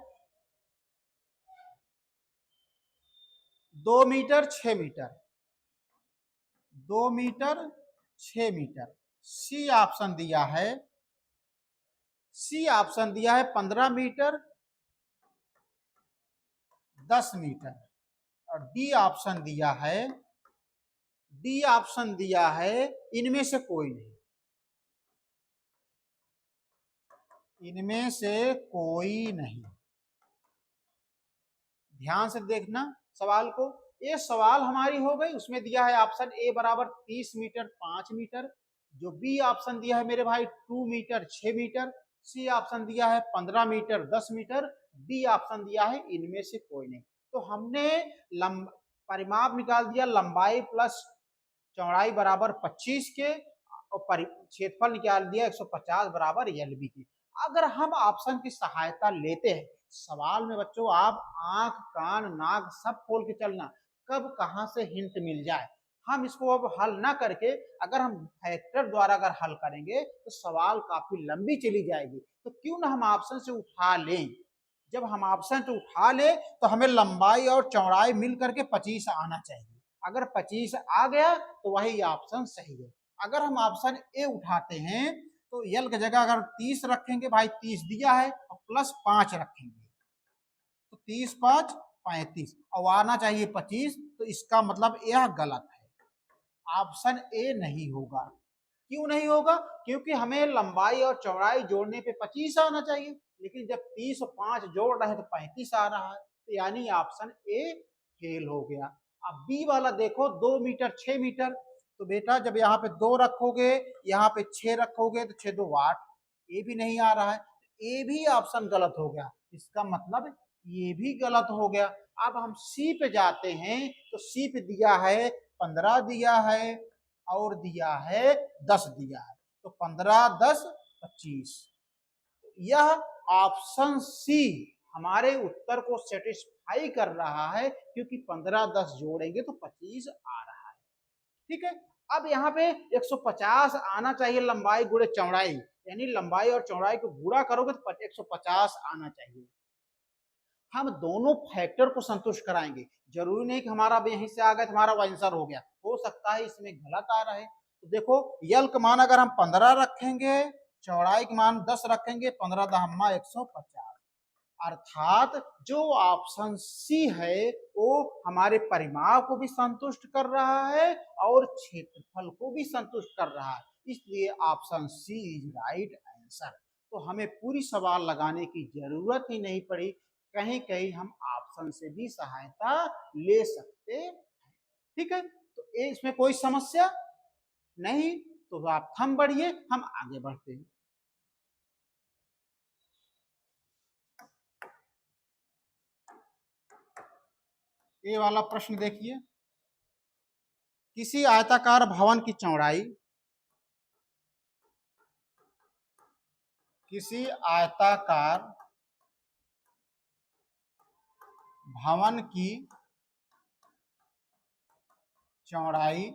2 metre 6 metre, 2 metre 6 metre, C option दिया है, सी ऑप्शन दिया है 15 मीटर 10 मीटर, और डी ऑप्शन दिया है, डी ऑप्शन दिया है इनमें से कोई नहीं, इनमें से कोई नहीं। ध्यान से देखना सवाल को, ये सवाल हमारी हो गई, उसमें दिया है ऑप्शन ए बराबर 30 मीटर 5 मीटर, जो बी ऑप्शन दिया है मेरे भाई 2 मीटर 6 मीटर, सी ऑप्शन दिया है 15 मीटर 10 मीटर, डी ऑप्शन दिया है इनमें से कोई नहीं। तो हमने परिमाप निकाल दिया, लंबाई प्लस चौड़ाई बराबर 25 के, और क्षेत्रफल निकाल दिया 150 बराबर यल बी की। अगर हम ऑप्शन की सहायता लेते हैं, सवाल में बच्चों आप आंख कान नाक सब खोल के चलना, कब कहां से हिंट मिल जाए। हम इसको अब हल ना करके अगर हम फैक्टर द्वारा अगर हल करेंगे तो सवाल काफी लंबी चली जाएगी, तो क्यों ना हम ऑप्शन से उठा लें। जब हम ऑप्शन से उठा ले तो हमें लंबाई और चौड़ाई मिल करके 25 आना चाहिए, अगर 25 आ गया तो वही ऑप्शन सही है। अगर हम ऑप्शन ए उठाते हैं तो यल की जगह अगर 30 रखेंगे, भाई 30 दिया है और प्लस 5 रखेंगे, तो 30 5 35 और आना चाहिए 25, तो इसका मतलब यह गलत है, ऑप्शन ए नहीं होगा। क्यों नहीं होगा, क्योंकि हमें लंबाई और चौड़ाई जोड़ने पे 25 आना चाहिए, लेकिन जब 30 और 5 जोड़ रहे हैं तो 35 आ रहा है, तो यानी ऑप्शन ए फेल हो गया। अब बी वाला देखो 2 मीटर 6 मीटर, तो बेटा जब यहाँ पे 2 रखोगे यहाँ पे 6 रखोगे तो 6 2 8, ये भी नहीं आ रहा है, ये भी ऑप्शन गलत हो गया, इसका मतलब ये भी गलत हो गया। अब हम सी पे जाते हैं, तो सी पे दिया है 15 दिया है और दिया है 10 दिया है, तो 15 10 25, यह ऑप्शन सी हमारे उत्तर को सेटिस्फाई कर रहा है, क्योंकि 15 10 जोड़ेंगे तो 25 आ रहा है। ठीक है, अब यहाँ पे 150 आना चाहिए लंबाई गुणे चौड़ाई, यानी लंबाई और चौड़ाई को गुणा करोगे तो 150 आना चाहिए। हम दोनों फैक्टर को संतुष्ट कराएंगे, जरूरी नहीं कि हमारा अब यहीं से आ गया तो हमारा आंसर हो गया, हो सकता है इसमें गलत आ रहा है। तो देखो यल का मान अगर हम 15 रखेंगे, चौड़ाई का मान 10 रखेंगे, 15 दहम्मा 150, अर्थात जो ऑप्शन सी है वो हमारे परिमाप को भी संतुष्ट कर रहा है और क्षेत्रफल को भी संतुष्ट कर रहा है, इसलिए option C is right answer. तो हमें पूरी सवाल लगाने की जरूरत ही नहीं पड़ी, कहीं कहीं हम ऑप्शन से भी सहायता ले सकते हैं। ठीक है, तो इसमें कोई समस्या नहीं, तो आप थम बढ़िए, हम आगे बढ़ते हैं। ये वाला प्रश्न देखिए, किसी आयताकार भवन की चौड़ाई, किसी आयताकार भवन की चौड़ाई,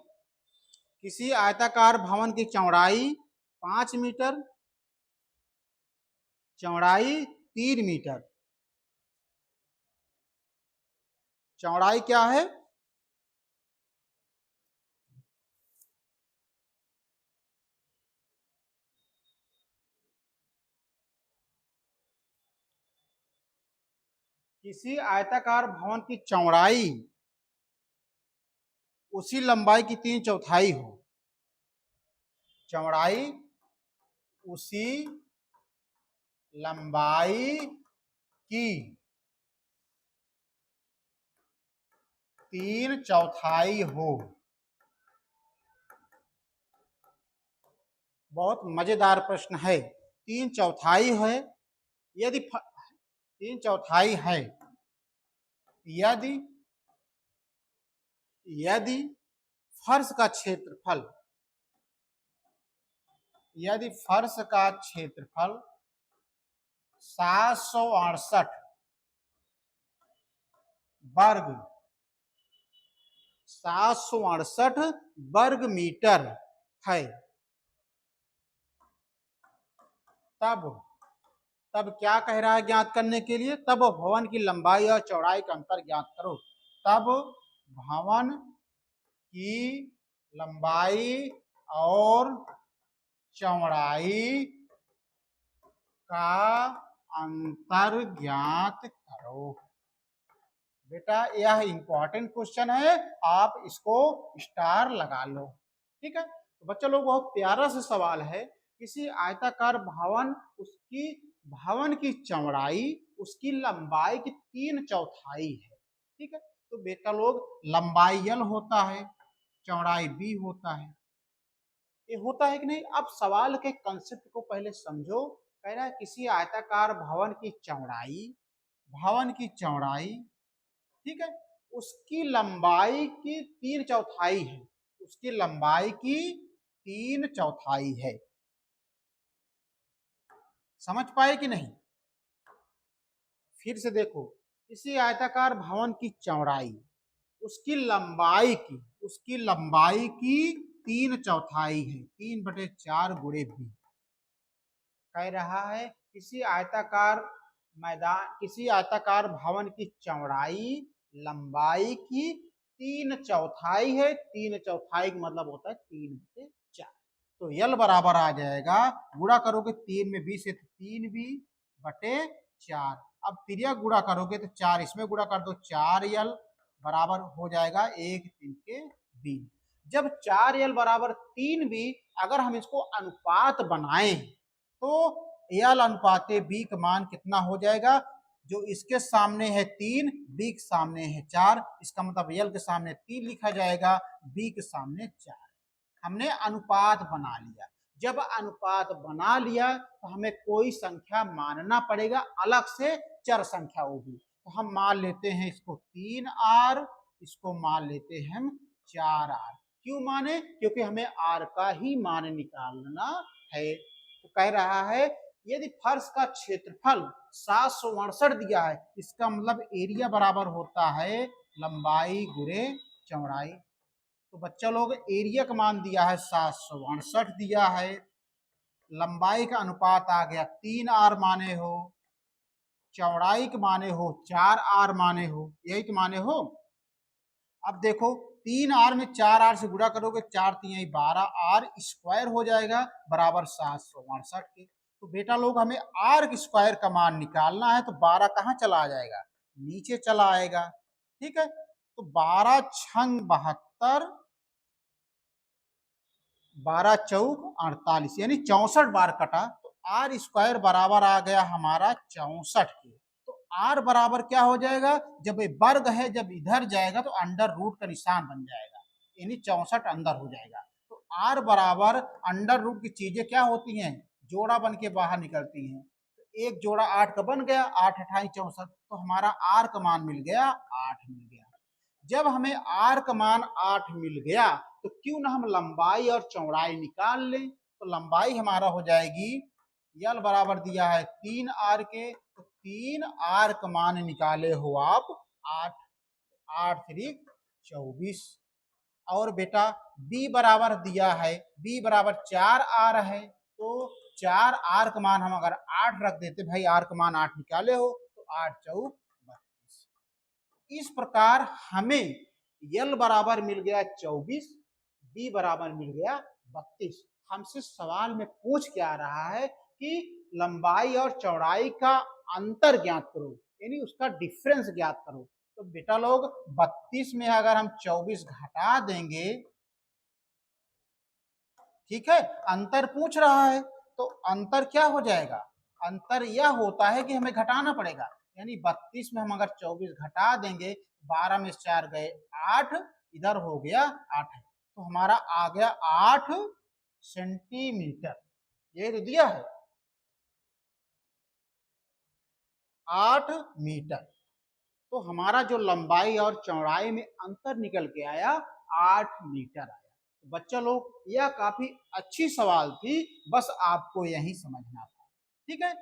किसी आयताकार भवन की चौड़ाई 5 मीटर, चौड़ाई 3 मीटर। चौड़ाई क्या है? किसी आयताकार भवन की चौड़ाई उसी लंबाई की 3/4 हो, चौड़ाई उसी लंबाई की 3/4 हो। बहुत मजेदार प्रश्न है। 3/4 है, यदि 3/4 है, यदि यदि फर्श का क्षेत्रफल, यदि फर्श का क्षेत्रफल 768 वर्ग 768 वर्ग मीटर है, तब क्या कह रहा है ज्ञात करने के लिए? तब भवन की लंबाई और चौड़ाई का अंतर ज्ञात करो। तब भवन की लंबाई और चौड़ाई का अंतर ज्ञात करो। बेटा यह इंपॉर्टेंट क्वेश्चन है, आप इसको स्टार लगा लो। ठीक है, तो बच्चा लोग बहुत प्यारा सा सवाल है। किसी आयताकार भवन, उसकी भवन की चौड़ाई उसकी लंबाई की 3/4 है। ठीक है, तो बेटा लोग लंबाई L होता है, चौड़ाई B होता है, ये होता है कि नहीं? अब सवाल के कंसेप्ट को पहले समझो। कह रहा है किसी आयताकार भवन की चौड़ाई, भवन की चौड़ाई, ठीक है, उसकी लंबाई की 3/4 है, उसकी लंबाई की 3/4 है। समझ पाए कि नहीं? फिर से देखो, किसी आयताकार भवन की चौड़ाई उसकी लंबाई की, उसकी लंबाई की 3/4 है, 3/4 गुणे B। कह रहा है किसी आयताकार मैदान, किसी आयताकार भवन की चौड़ाई लंबाई की 3/4 है, 3/4 का मतलब होता है 3/4। तो यल बराबर आ जाएगा, गुणा करोगे 3 में 20 से 3B/4। अब त्रिया गुणा करोगे तो 4 इसमें गुणा कर दो, 4L बराबर हो जाएगा 1/3 जब 4L बराबर 3B, अगर हम इसको अनुपात बनाएं तो L अनुपाते B का मान कितना हो जाएगा? जो इसके सामने है 3, B के सामने है 4, इसका मतलब L के सामने 3 लिखा जाएगा, B के सामने 4। हमने अनुपात बना लिया। जब अनुपात बना लिया तो हमें कोई संख्या मानना पड़ेगा, अलग से चर संख्या होगी। तो हम मान लेते हैं इसको 3R, इसको मान लेते हैं हम 4R। क्यों माने? क्योंकि हमें R का ही मान निकालना है। तो कह रहा है यदि फर्श का क्षेत्रफल 768 दिया है, इसका मतलब एरिया बराबर होता है लंबाई गुणे चौड़ाई। तो बच्चा लोग एरिया का मान दिया है 768 दिया है, लंबाई का अनुपात आ गया 3r माने हो, चौड़ाई के माने हो 4r माने हो, यही के माने हो। अब देखो 3r में 4r से गुणा करोगे, 4 3 12 r स्क्वायर हो जाएगा बराबर 768 के। तो बेटा लोग हमें r स्क्वायर का मान निकालना है, तो 12 कहाँ चला जाएगा, नीचे चला आएगा। ठीक है, तो 12 छंग 72, 12 चौक 48, यानी 64 बार कटा, तो आर स्क्वायर बराबर आ गया हमारा 64 के। तो आर बराबर क्या हो जाएगा, जब ये वर्ग है जब इधर जाएगा तो अंडर रूट का निशान बन जाएगा, यानी 64 अंदर हो जाएगा। तो आर बराबर अंडर रूट की चीजें क्या होती हैं, जोड़ा बन के बाहर निकलती हैं। तो एक जोड़ा 8 का बन गया, 8 अठाई 64, तो हमारा आर का मान मिल गया 8 मिल गया। जब हमें आर का मान 8 मिल गया, तो क्यों ना हम लंबाई और चौड़ाई निकाल लें। तो लंबाई हमारा हो जाएगी, यल बराबर दिया है 3r के, तो 3r का मान निकाले हो आप 8, 8 3 24। और बेटा b बराबर दिया है, b बराबर 4r है, तो 4r का मान हम अगर 8 रख देते, भाई r का मान 8 निकाले हो, तो 8 चौक 32। इस प्रकार हमें यल बराबर मिल गया 24, बी बराबर मिल गया 32। हमसे सवाल में पूछ क्या रहा है कि लंबाई और चौड़ाई का अंतर ज्ञात करो, यानी उसका डिफरेंस ज्ञात करो। तो बेटा लोग 32 में अगर हम 24 घटा देंगे, ठीक है, अंतर पूछ रहा है, तो अंतर क्या हो जाएगा, अंतर यह होता है कि हमें घटाना पड़ेगा, यानी 32 में हम अगर 24 घटा देंगे, 12 में 4 गए 8, इधर हो गया 8 है, तो हमारा आ गया 8 सेंटीमीटर। ये तो दिया है 8 मीटर। तो हमारा जो लंबाई और चौड़ाई में अंतर निकल के आया 8 मीटर आया। तो बच्चा लोग यह काफी अच्छी सवाल थी, बस आपको यही समझना था। ठीक है,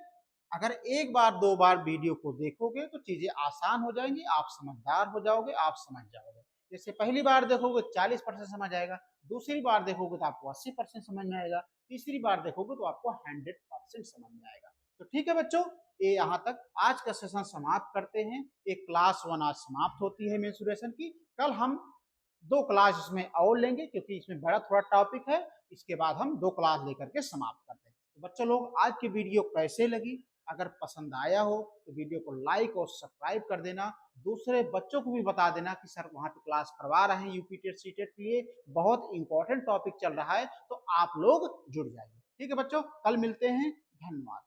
अगर एक बार दो बार वीडियो को देखोगे तो चीजें आसान हो जाएंगी, आप समझदार हो जाओगे, आप समझ जाओगे। जैसे पहली बार देखोगे 40% समझ आएगा, दूसरी बार देखोगे तो आपको 80% समझ में आएगा, तीसरी बार देखोगे तो आपको 100% समझ में आएगा। तो ठीक है बच्चों, ये यहाँ तक आज का सेशन समाप्त करते हैं। एक क्लास 1 आज समाप्त होती है मेंसुरेशन की। कल हम 2 क्लास इसमें और लेंगे, क्योंकि इसमें बड़ा थोड़ा टॉपिक है। इसके बाद हम 2 क्लास लेकर के समाप्त करते हैं। तो बच्चों लोग आज की वीडियो कैसे लगी, अगर पसंद आया हो तो वीडियो को लाइक और सब्सक्राइब कर देना, दूसरे बच्चों को भी बता देना कि सर वहाँ पे क्लास करवा रहे हैं यूपी टेट सी टेट के लिए, बहुत इंपॉर्टेंट टॉपिक चल रहा है, तो आप लोग जुड़ जाइए। ठीक है बच्चों, कल मिलते हैं, धन्यवाद।